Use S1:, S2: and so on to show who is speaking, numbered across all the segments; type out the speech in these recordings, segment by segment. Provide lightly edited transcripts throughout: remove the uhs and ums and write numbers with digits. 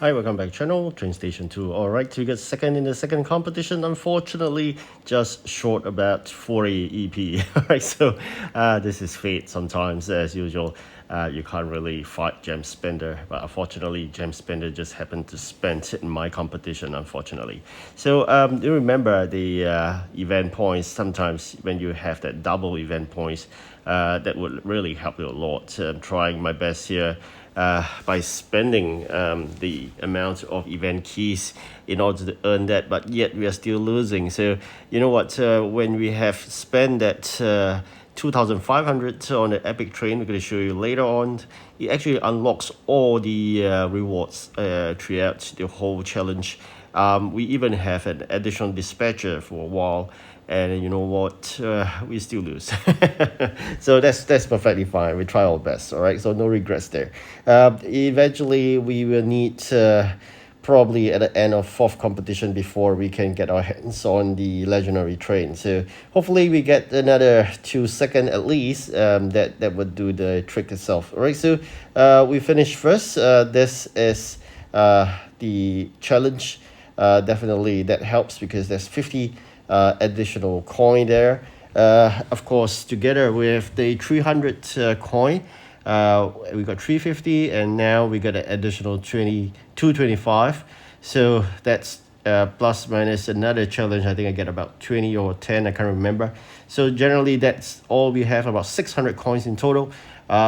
S1: Hi, welcome back channel, TrainStation2. Alright, we got second in the second competition. Unfortunately, just short about 40 EP. Alright, so this is fate sometimes, as usual. You can't really fight Gem Spender, but unfortunately, Gem Spender just happened to spend in my competition, unfortunately. So you remember the event points. Sometimes when you have that double event points, that would really help you a lot. I'm trying my best here by spending the amount of event keys in order to earn that, but yet we are still losing. So you know what, when we have spent that 2,500 on the epic train, we're going to show you later on, it actually unlocks all the rewards throughout the whole challenge. We even have an additional dispatcher for a while, and you know what, we still lose. So that's perfectly fine. We try our best. All right, so no regrets there. Eventually we will need probably at the end of fourth competition before we can get our hands on the legendary train. So hopefully we get another 2 seconds at least. That would do the trick itself. All right, so we finished first. This is the challenge. Definitely that helps because there's 50 additional coin there. Of course, together with the 300 coin, we got 350, and now we got an additional 225. So that's plus minus another challenge. I think I get about 20 or 10, I can't remember. So generally that's all we have, about 600 coins in total.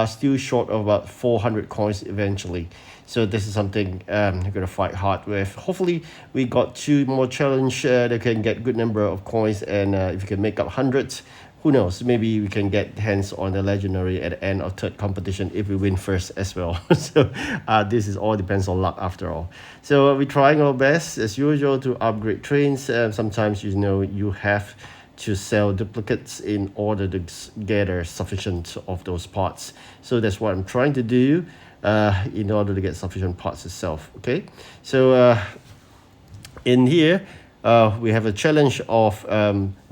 S1: Still short of about 400 coins eventually. So this is something we're gonna fight hard with. Hopefully we got 2 more challenge that can get good number of coins, and if you can make up hundreds, who knows, maybe we can get hands on the legendary at the end of third competition if we win first as well. So this is all depends on luck after all. So we're trying our best as usual to upgrade trains. Sometimes you have to sell duplicates in order to gather sufficient of those parts. So that's what I'm trying to do in order to get sufficient parts itself. Okay, so in here we have a challenge of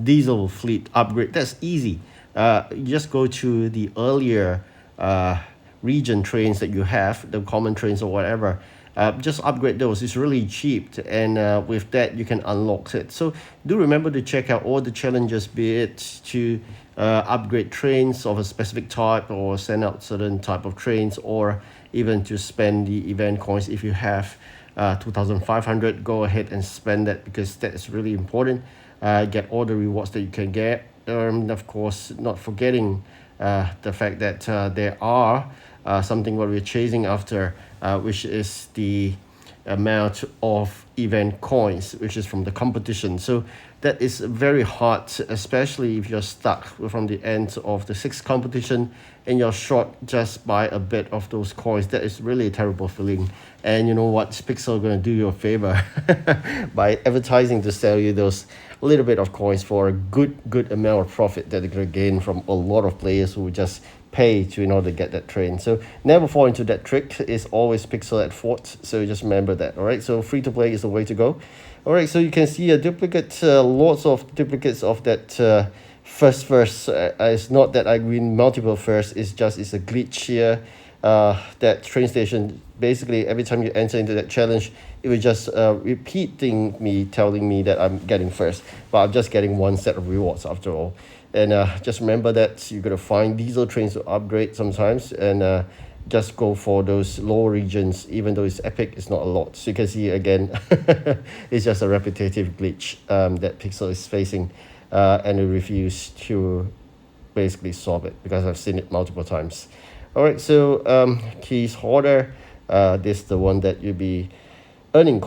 S1: diesel fleet upgrade. That's easy. You just go to the earlier region trains that you have, the common trains or whatever. Just upgrade those. It's really cheap, and with that you can unlock it. So do remember to check out all the challenges, be it to upgrade trains of a specific type, or send out certain type of trains, or even to spend the event coins. If you have 2,500, go ahead and spend that, because that is really important. Get all the rewards that you can get. Of course, not forgetting the fact that there are something what we're chasing after, which is the amount of event coins, which is from the competition. So that is very hard, especially if you're stuck from the end of the 6th competition and you're short just by a bit of those coins. That is really a terrible feeling. And you know what, Pixel going to do you a favor by advertising to sell you those little bit of coins for a good amount of profit that they're going to gain from a lot of players who just pay to in order to get that train. So never fall into that trick. Is always Pixel at fault, so just remember that. All right, so free to play is the way to go. All right, so you can see a duplicate, lots of duplicates of that first. It's not that I win multiple first, it's a glitch here. That train station, basically every time you enter into that challenge, it will just telling me that I'm getting first, but I'm just getting one set of rewards after all. And just remember that you're going to find diesel trains to upgrade sometimes, and just go for those lower regions. Even though it's epic, it's not a lot. So you can see again, it's just a repetitive glitch that Pixel is facing, and it refuse to basically solve it, because I've seen it multiple times. All right, so keys hoarder, this is the one that you'll be earning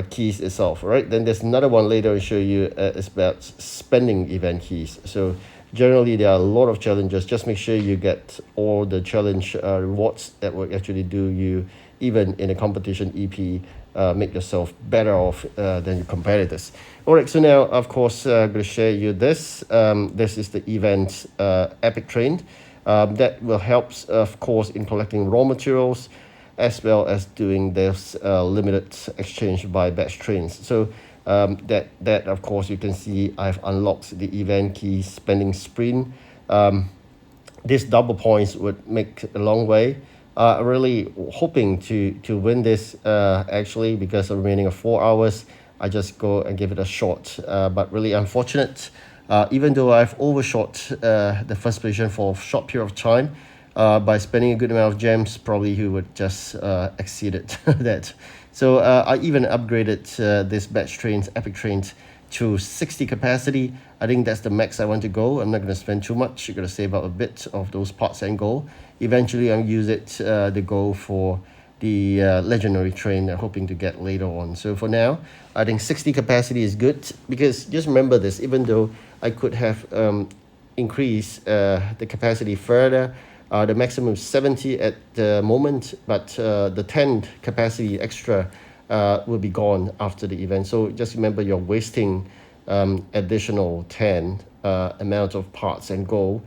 S1: keys itself. Right, then there's another one later I'll show you. It's about spending event keys. So generally there are a lot of challenges. Just make sure you get all the challenge rewards that will actually do you, even in a competition EP, make yourself better off than your competitors. All right, so now of course I'm going to share you this. This is the event epic train. That will help, of course, in collecting raw materials, as well as doing this limited exchange by batch trains. So that of course you can see I've unlocked the event key spending sprint. This double points would make a long way. really hoping to win this actually, because the remaining of 4 hours. I just go and give it a shot, but really unfortunate. Even though I've overshot the first position for a short period of time, by spending a good amount of gems, probably he would just exceeded that. So I even upgraded this batch trains, epic trains, to 60 capacity. I think that's the max I want to go. I'm not going to spend too much. You're going to save up a bit of those parts and gold. Eventually, I'll use it the gold for the legendary train hoping to get later on. So for now, I think 60 capacity is good, because just remember this, even though I could have increased the capacity further, the maximum is 70 at the moment, but the 10 capacity extra will be gone after the event. So just remember, you're wasting additional 10 amount of parts and gold,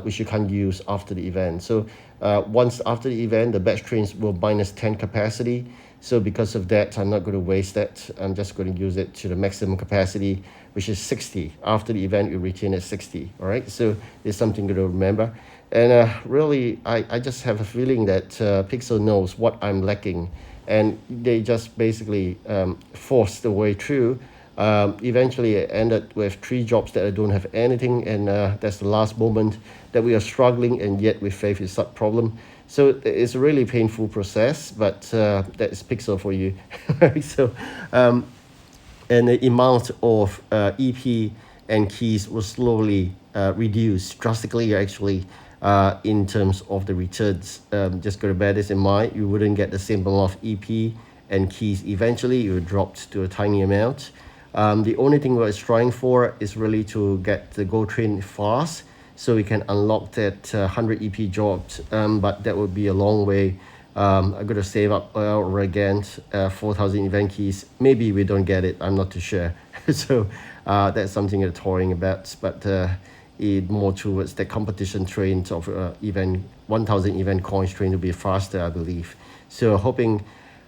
S1: which you can't use after the event. So once after the event, the batch trains will minus 10 capacity. So because of that, I'm not going to waste that. I'm just going to use it to the maximum capacity, which is 60. After the event, you retain at 60. All right. So it's something to remember. And really, I just have a feeling that Pixel knows what I'm lacking, and they just basically forced the way through. Eventually, I ended with 3 jobs that I don't have anything, and that's the last moment that we are struggling, and yet we face this problem. So it's a really painful process, but that is Pixel for you. So, and the amount of EP and keys will slowly reduce drastically, actually. In terms of the returns, just got to bear this in mind. You wouldn't get the same amount of EP and keys. Eventually, you dropped to a tiny amount. The only thing we're trying for is really to get the gold train fast, so we can unlock that 100 EP jobs. But that would be a long way. I'm going to save up again 4,000 event keys. Maybe we don't get it. I'm not too sure. So that's something I'm toying about. But more towards the competition train of event 1,000 event coins train to be faster, I believe. So hoping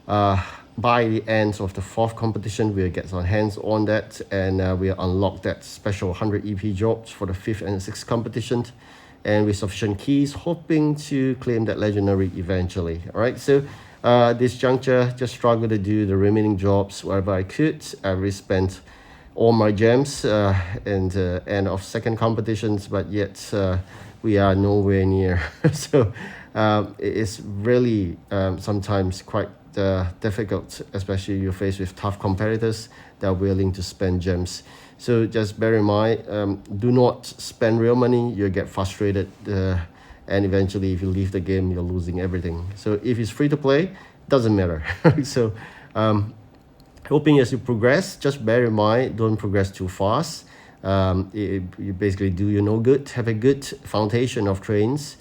S1: by the end of the 4th competition we'll get our hands on that, and we'll unlock that special 100 EP jobs for the 5th and 6th competition, and with sufficient keys, hoping to claim that legendary eventually. All right, so this juncture, just struggle to do the remaining jobs wherever I could. I really spent all my gems and end of 2nd competitions, but yet we are nowhere near. So it is really sometimes quite difficult, especially you're faced with tough competitors that are willing to spend gems. So just bear in mind, do not spend real money. You'll get frustrated, and eventually if you leave the game, you're losing everything. So if it's free to play, doesn't matter. So hoping as you progress, just bear in mind, don't progress too fast. You basically do you no good. Have a good foundation of trains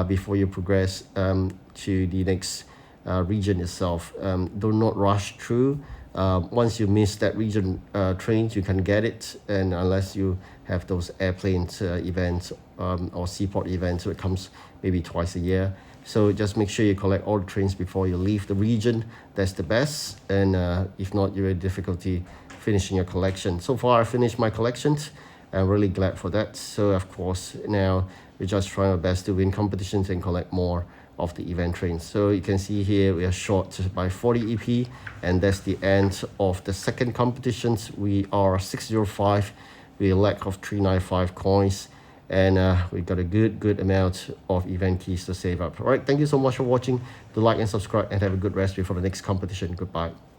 S1: before you progress to the next region itself. Do not rush through. Once you miss that region trains, you can get it, and unless you have those airplanes events or seaport events, so it comes maybe twice a year. So just make sure you collect all the trains before you leave the region. That's the best. And if not, you're in difficulty finishing your collection. So far, I finished my collections. I'm really glad for that. So of course, now we're just trying our best to win competitions and collect more of the event trains. So you can see here we are short by 40 EP, and that's the end of the 2nd competitions. We are 605. We lack of 395 coins. And we got a good amount of event keys to save up. All right, thank you so much for watching. Do like and subscribe, and have a good rest before the next competition. Goodbye.